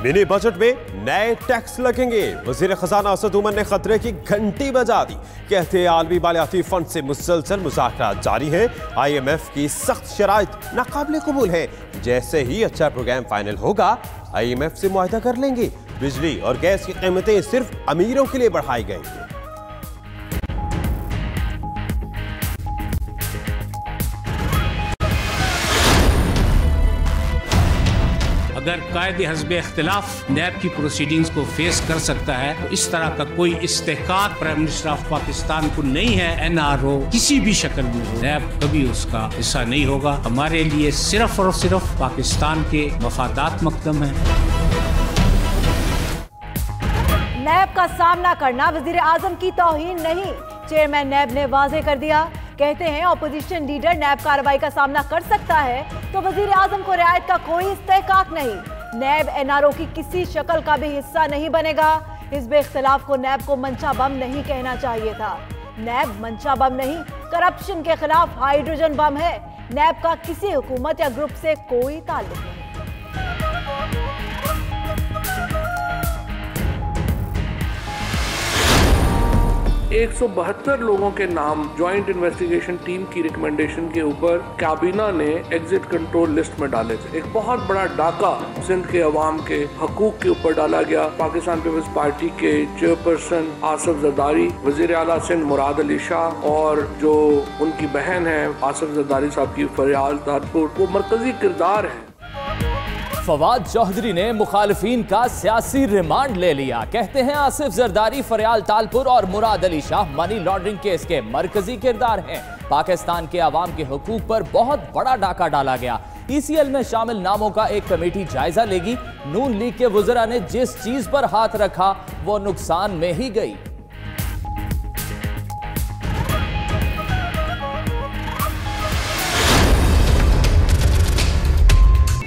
Mini budget में नए tax लगेंगे। वजीर खजाना असद उमर ने खतरे की घंटी बजा दी। कहते आलमी मालियाती फंड से मुसलसल मुज़ाकरात जारी हैं। IMF की सख्त शराइत नाकाबिले कबूल है। जैसे ही अच्छा प्रोग्राम फाइनल होगा IMF से मुआहदा कर लेंगे। बिजली और गैस की कीमतें सिर्फ अमीरों के लिए बढ़ाई गई। अगर कायदे हस्बे इख्तिलाफ नैब की प्रोसीडिंग्स को फेस कर सकता है तो इस तरह का कोई इस्तेहकाक प्राइम मिनिस्टर ऑफ पाकिस्तान को नहीं है। NRO किसी भी शक्ल में हो, नैब कभी उसका हिस्सा नहीं होगा। हमारे लिए सिर्फ और सिर्फ पाकिस्तान के मफादात मकदम है। नैब का सामना करना वजीर आजम की तौहीन नहीं, चेयरमैन नैब ने वाजे कर दिया। कहते हैं ऑपोजिशन लीडर नैब कार्रवाई का सामना कर सकता है तो वजीर आजम को रियायत का कोई इस्तेहकाक नहीं। नैब NRO की किसी शक्ल का भी हिस्सा नहीं बनेगा। हिज़्ब इख्तिलाफ को नैब को मंशा बम नहीं कहना चाहिए था। नैब मंशा बम नहीं, करप्शन के खिलाफ हाइड्रोजन बम है। नैब का किसी हुकूमत या ग्रुप से कोई ताल्लुक नहीं। 172 लोगों के नाम ज्वाइंट इन्वेस्टिगेशन टीम की रिकमेंडेशन के ऊपर काबीना ने एग्जिट कंट्रोल लिस्ट में डाले थे। एक बहुत बड़ा डाका सिंध के अवाम के हकूक के ऊपर डाला गया। पाकिस्तान पीपल्स पार्टी के चेयरपर्सन आसिफ जरदारी, वजीर आला सिंध मुराद अली शाह और जो उनकी बहन है आसिफ जरदारी साहब की फरियाल तारपुर, वो मरकजी किरदार है। फवाद चौधरी ने मुखालिफिन का सियासी रिमांड ले लिया। कहते हैं आसिफ जरदारी, फरियाल तालपुर और Murad Ali Shah money laundering case के मरकजी किरदार हैं। पाकिस्तान के अवाम के हुकूक पर बहुत बड़ा डाका डाला गया। ECL में शामिल नामों का एक कमेटी जायजा लेगी। नून लीग के वज़रा ने जिस चीज पर हाथ रखा वो नुकसान में ही गई।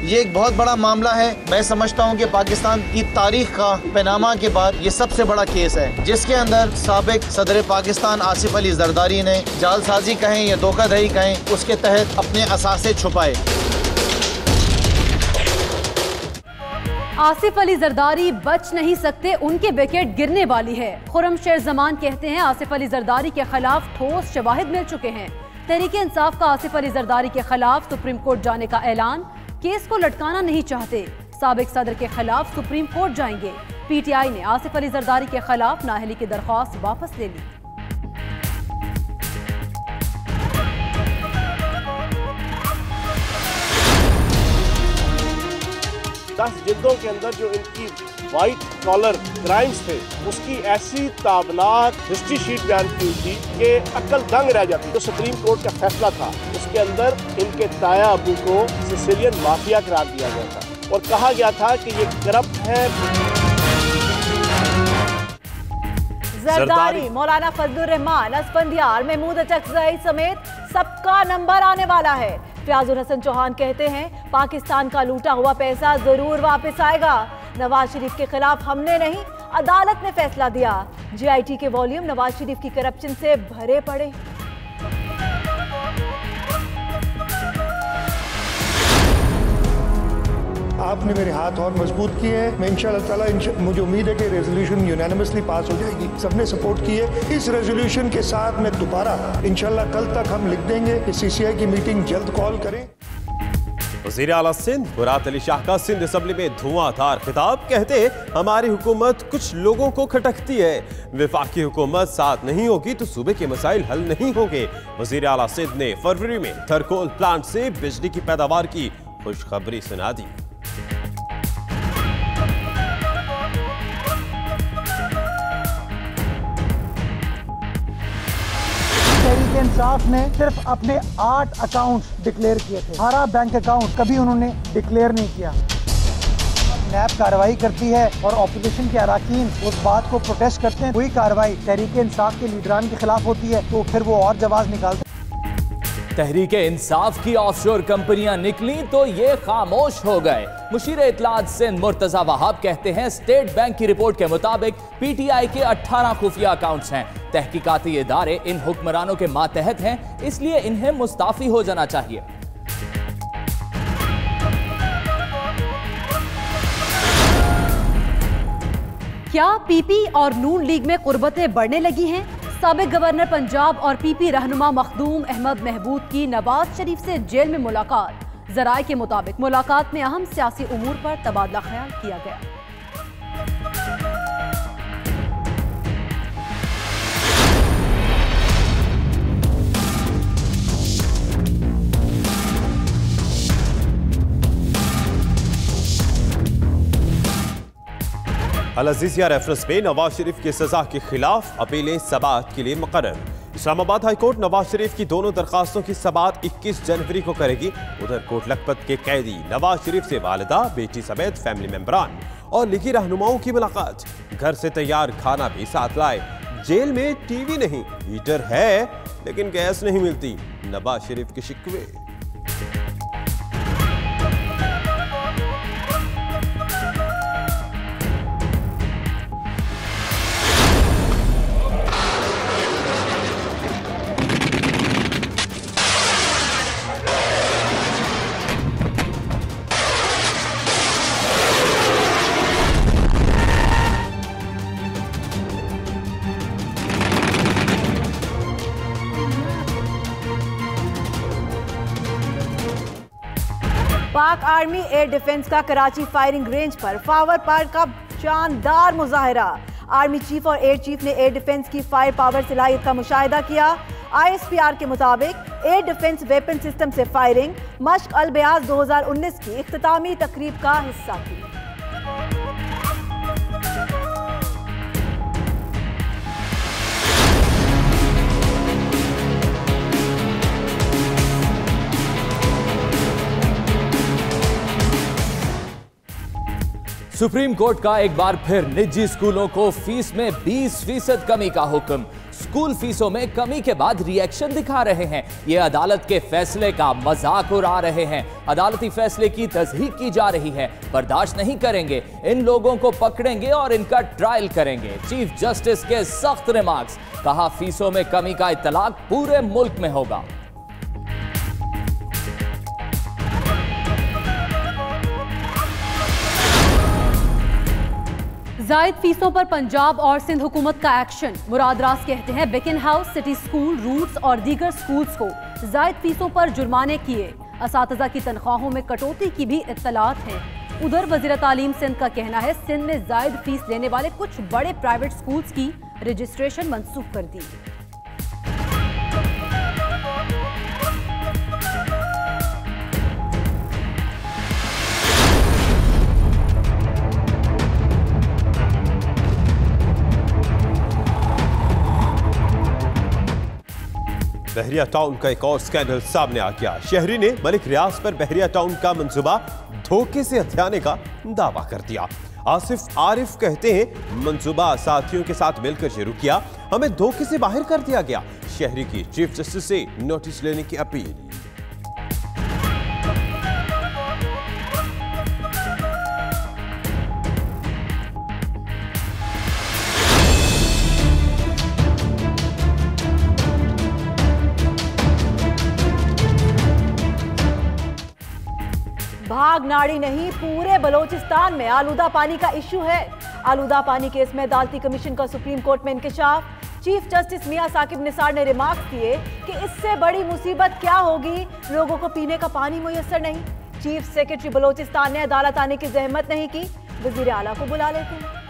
ये एक बहुत बड़ा मामला है। मैं समझता हूँ कि पाकिस्तान की तारीख का पनामा के बाद ये सबसे बड़ा केस है, जिसके अंदर साबिक सदर पाकिस्तान आसिफ अली जरदारी ने जालसाजी कहें या धोखाधड़ी कहें, उसके तहत अपने असासे छुपाए। आसिफ अली जरदारी बच नहीं सकते, उनके विकेट गिरने वाली है। खुर्रमशेर जमान कहते हैं आसिफ अली जरदारी के खिलाफ ठोस शवाहिद मिल चुके हैं। तहरीक इंसाफ का आसिफ अली जरदारी के खिलाफ सुप्रीम कोर्ट जाने का ऐलान। केस को लटकाना नहीं चाहते, साबिक सदर के खिलाफ सुप्रीम कोर्ट जाएंगे। PTI ने आसिफ अली जरदारी के खिलाफ नाअहली की दरख्वास्त वापस ले ली। दस जिल्दों के अंदर जो इनकी वाइट कॉलर क्राइम्स थे उसकी ऐसी ताबनाक हिस्ट्री शीट बयान की थी कि अक्ल दंग रह जाती। जो सुप्रीम कोर्ट का फैसला था उसके अंदर इनके ताया अबू को सिसिलियन माफिया करार दिया गया था और कहा गया था कि ये करप्ट है। जरदारी, मौलाना फजलुर रहमान, असफंदियार, महमूद अचकजई समेत सबका नंबर आने वाला है। फयाजुल हसन चौहान कहते हैं पाकिस्तान का लूटा हुआ पैसा जरूर वापस आएगा। नवाज शरीफ के खिलाफ हमने नहीं, अदालत ने फैसला दिया। JIT के वॉल्यूम नवाज शरीफ की करप्शन से भरे पड़े। आपने मेरे हाथ और मजबूत किए हैं। मैं इंशाअल्लाह ताला मुझे उम्मीद है कि रेजोल्यूशन यूनानिमसली पास हो जाएगी। सबने सपोर्ट की है। इस रेजोल्यूशन के साथ में दोबारा इंशाअल्लाह कल तक हम लिख देंगे कि CCI की मीटिंग जल्द कॉल करें। वज़ीर आला सिंध मुराद अली शाह का सिंध असेंबली में धुआंधार खिताब। कहते हमारी हुकूमत कुछ लोगों को खटकती है। वफाकी हुकूमत साथ नहीं होगी तो सूबे के मसाइल हल नहीं होंगे। वज़ीर आला सिंध ने फरवरी में थरकोल प्लांट से बिजली की पैदावार की खुशखबरी सुना दी। तहरीक इंसाफ ने सिर्फ अपने 8 अकाउंट्स डिक्लेयर किए थे। 18 बैंक अकाउंट कभी उन्होंने डिक्लेयर नहीं किया। नैब कार्रवाई करती है और ऑपोजिशन के अराकीन उस बात को प्रोटेस्ट करते हैं। कोई कार्रवाई तहरीक इंसाफ के लीडरान के खिलाफ होती है तो फिर वो और जवाब निकालते हैं। तहरीक इंसाफ की ऑफशोर कंपनियां निकली तो ये खामोश हो गए। मुशीर इत्तलात सिंध मुर्तजा वहाब कहते हैं स्टेट बैंक की रिपोर्ट के मुताबिक PTI के 18 खुफिया अकाउंट्स हैं। तहकीकाती इदारे इन हुक्मरानों के मातहत हैं, इसलिए इन्हें मुस्ताफी हो जाना चाहिए। क्या पीपी और नून लीग में कुर्बतें बढ़ने लगी हैं? साबिक गवर्नर पंजाब और पीपी रहनुमा मखदूम अहमद महबूब की नवाज शरीफ से जेल में मुलाकात। जराये के मुताबिक मुलाकात में अहम सियासी उमूर पर तबादला ख्याल किया गया। अल अजीजिया रेफरेंस में नवाज शरीफ की सजा के खिलाफ अपीलें समाअत के लिए मुकर्रर। इस्लामाबाद हाईकोर्ट नवाज शरीफ की दोनों दरखास्तों की समाअत 21 जनवरी को करेगी। उधर कोट लखपत के कैदी नवाज शरीफ से वालिदा, बेटी समेत फैमिली मेंबरान और लीगी रहनुमाओं की मुलाकात। घर से तैयार खाना भी साथ लाए। जेल में टीवी नहीं, हीटर है लेकिन गैस नहीं मिलती। नवाज शरीफ के शिकवे। पाक आर्मी एयर डिफेंस का कराची फायरिंग रेंज पर पावर पावर का शानदार मुजाहिरा। आर्मी चीफ और एयर चीफ ने एयर डिफेंस की फायर पावर सलाहियत का मुशाहिदा किया। ISPR के मुताबिक एयर डिफेंस वेपन सिस्टम से फायरिंग मश्क अल बयाज 2019 की इख्तितामी तकरीब का हिस्सा थी। सुप्रीम कोर्ट का एक बार फिर निजी स्कूलों को फीस में 20% कमी का हुक्म। स्कूल फीसों में कमी के बाद रिएक्शन दिखा रहे हैं। ये अदालत के फैसले का मजाक उड़ा रहे हैं। अदालती फैसले की तस्दीक की जा रही है। बर्दाश्त नहीं करेंगे, इन लोगों को पकड़ेंगे और इनका ट्रायल करेंगे। चीफ जस्टिस के सख्त रिमार्क्स। कहा फीसों में कमी का इत्तलाक पूरे मुल्क में होगा। जायद फीसों पर पंजाब और सिंध हुकूमत का एक्शन। मुराद रास कहते हैं बेकिन हाउस, सिटी स्कूल, रूट्स और दीगर स्कूल्स को जायद फीसों पर जुर्माने किए। असातिज़ा की तनख्वाहों में कटौती की भी इत्तलात हैं। उधर वज़ीर तालीम सिंध का कहना है सिंध ने जायद फीस लेने वाले कुछ बड़े प्राइवेट स्कूल्स की रजिस्ट्रेशन मंसूख कर दी। बहरिया टाउन का एक और स्कैंडल सामने आ गया। शहरी ने मलिक रियाज पर बहरिया टाउन का मंसूबा धोखे से हथियाने का दावा कर दिया। आसिफ आरिफ कहते हैं मंसूबा साथियों के साथ मिलकर शुरू किया, हमें धोखे से बाहर कर दिया गया। शहरी की चीफ जस्टिस से नोटिस लेने की अपील। भाग नाड़ी नहीं, पूरे बलोचिस्तान में आलूदा पानी का इश्यू है। आलूदा पानी केस में अदालती कमीशन का सुप्रीम कोर्ट में इंकशाफ। चीफ जस्टिस मियां साकिब निसार ने रिमार्क किए कि इससे बड़ी मुसीबत क्या होगी, लोगों को पीने का पानी मुयस्सर नहीं। चीफ सेक्रेटरी बलोचिस्तान ने अदालत आने की जहमत नहीं की, वजीर आला को बुला लेते हैं।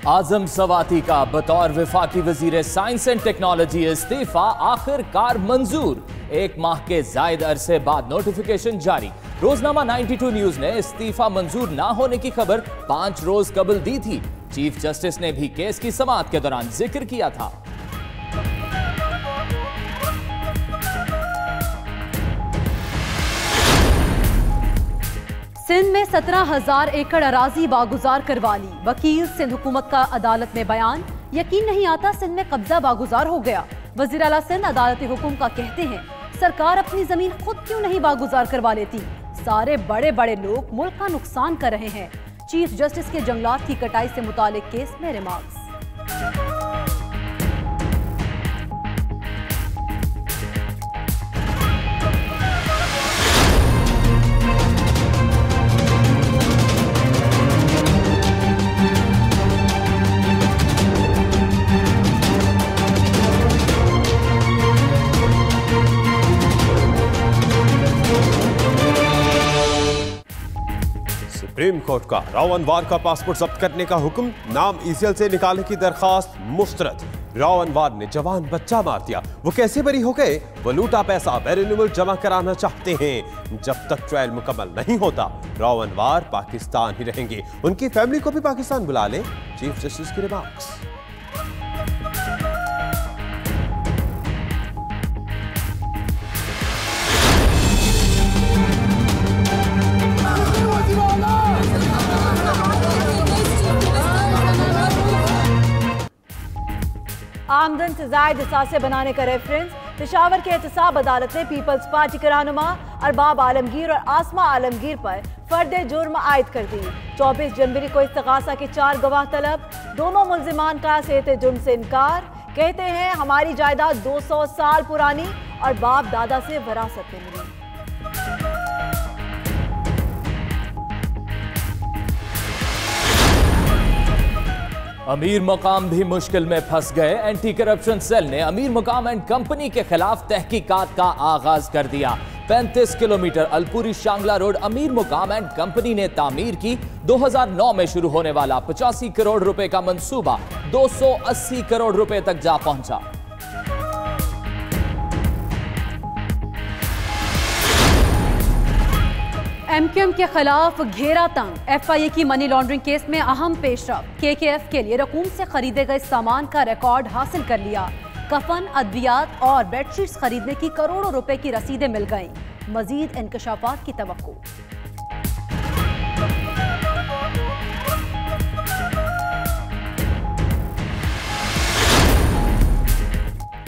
आजम सवाती का बतौर वफाकी वजीर साइंस एंड टेक्नोलॉजी इस्तीफा आखिरकार मंजूर। 1 माह के जायद अरसे बाद नोटिफिकेशन जारी। रोजनामा 92 न्यूज ने इस्तीफा मंजूर ना होने की खबर 5 रोज कबल दी थी। चीफ जस्टिस ने भी केस की समाअत के दौरान जिक्र किया था। सिंध में 17,000 एकड़ अराजी बागुजार करवा ली। वकील सिंध हुकूमत का अदालत में बयान, यकीन नहीं आता सिंध में कब्जा बागुजार हो गया। वजीर आला सिंध अदालती हुकुम का कहते हैं सरकार अपनी जमीन खुद क्यों नहीं बागुजार करवा लेती। सारे बड़े बड़े लोग मुल्क का नुकसान कर रहे हैं। चीफ जस्टिस के जंगलात की कटाई से मुतालिक केस में रिमार्क्स। सुप्रीम कोर्ट का राव अनवर का पासपोर्ट जब्त करने का हुक्म, नाम ईसीएल से निकालने की दरखास्त मुस्तरद। राव अनवर ने जवान बच्चा मार दिया, वो कैसे बरी हो गए? वो लूटा पैसा बैरून जमा कराना चाहते हैं। जब तक ट्रायल मुकम्मल नहीं होता राव अनवर पाकिस्तान ही रहेंगे, उनकी फैमिली को भी पाकिस्तान बुला ले। चीफ जस्टिस की रिमार्क्स। आमदन से जायद असासे बनाने का रेफरेंस। पेशावर के एहतसाब अदालत ने पीपल्स पार्टी के रहनुमा अरबाब आलमगीर और आसमा आलमगीर पर फर्द जुर्म आयद कर दी। 24 जनवरी को इस्तगासा के 4 गवाह तलब। दोनों मुल्जिमान का सेहत जुर्म से इनकार। कहते हैं हमारी जायदाद 200 साल पुरानी और बाप दादा से विरासत में मिली। अमीर मकाम भी मुश्किल में फंस गए। एंटी करप्शन सेल ने अमीर मकाम एंड कंपनी के खिलाफ तहकीकात का आगाज कर दिया। 35 किलोमीटर अलपुरी शांगला रोड अमीर मकाम एंड कंपनी ने तामीर की। 2009 में शुरू होने वाला 85 करोड़ रुपए का मंसूबा 280 करोड़ रुपए तक जा पहुंचा। एमक्यूएम के खिलाफ घेरा तंग। एफआईए की मनी लॉन्ड्रिंग केस में अहम पेशरफ। केकेएफ के लिए रकूम से खरीदे गए सामान का रिकॉर्ड हासिल कर लिया। कफन, अद्वियात और बेडशीट्स खरीदने की करोड़ों रुपए की रसीदें मिल गईं। मजीद इंकशाफात की तवक्को।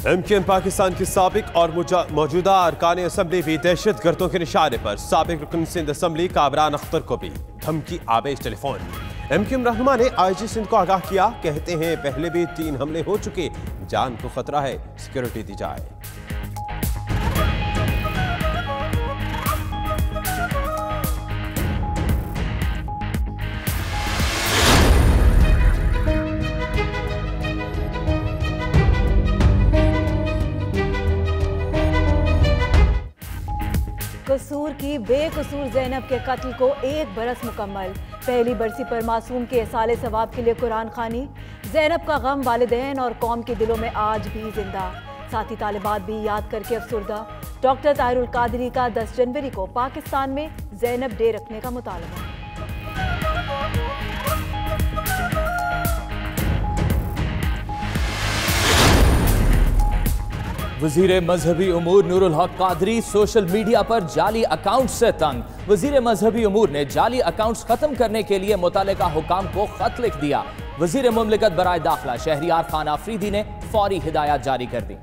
एमक्यूएम पाकिस्तान की साबिक और मौजूदा अरकान असम्बली भी दहशत गर्दों के निशाने पर। साबिक रुकन सिंध असम्बली कामरान अख्तर को भी धमकी आवेश टेलीफोन। एमक्यूएम रहनुमा ने आईजी सिंध को आगाह किया, कहते हैं पहले भी 3 हमले हो चुके, जान को खतरा है, सिक्योरिटी दी जाए। कसूर की बेकसूर ज़ैनब के कत्ल को 1 बरस मुकम्मल। पहली बरसी पर मासूम के इसाले सवाब के लिए कुरान खानी। ज़ैनब का गम वालिदैन और कौम के दिलों में आज भी जिंदा। साथी तालिबात भी याद करके अफसुर्दा। डॉक्टर ताहिरुल कादरी का 10 जनवरी को पाकिस्तान में ज़ैनब डे रखने का मुतालबा। वजीर मजहबी उमूर नूरुल हक कादरी सोशल मीडिया पर जाली अकाउंट से तंग। वजीर मजहबी उमूर ने जाली अकाउंट्स खत्म करने के लिए मुतालिका हुकाम को खत लिख दिया। वजीर मुमलिकत बराए दाखिला शहरियार खान आफरीदी ने फौरी हिदायत जारी कर दी।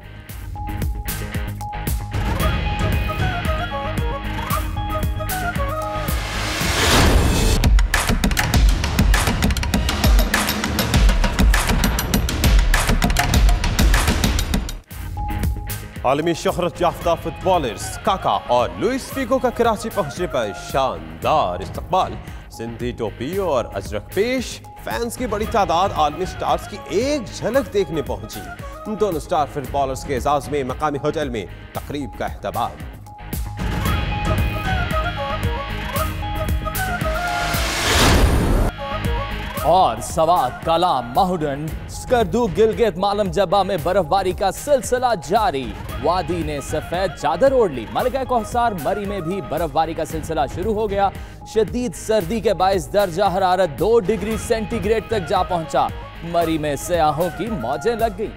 आलमी शोहरत याफ्ता फुटबॉलर्स काका और लुइस फीगो का कराची पहुंचने पर शानदार इस्तकबाल। सिंधी टोपी और अजरक पेश। फैंस की बड़ी तादाद आलमी स्टार्स की एक झलक देखने पहुंची। दोनों स्टार फुटबॉलर्स के एजाज में मकामी होटल में तकरीब का एहतमाम। और सवात, कलाम, माहुडन, स्कर्दू, गिलगित, मालम जब्बा में बर्फबारी का सिलसिला जारी। वादी ने सफेद चादर ओढ़ ली। मलिका कोहसार मरी में भी बर्फबारी का सिलसिला शुरू हो गया। शदीद सर्दी के बायस दर्जा हरारत 2 डिग्री सेंटीग्रेड तक जा पहुंचा। मरी में सयाहों की मौजें लग गई।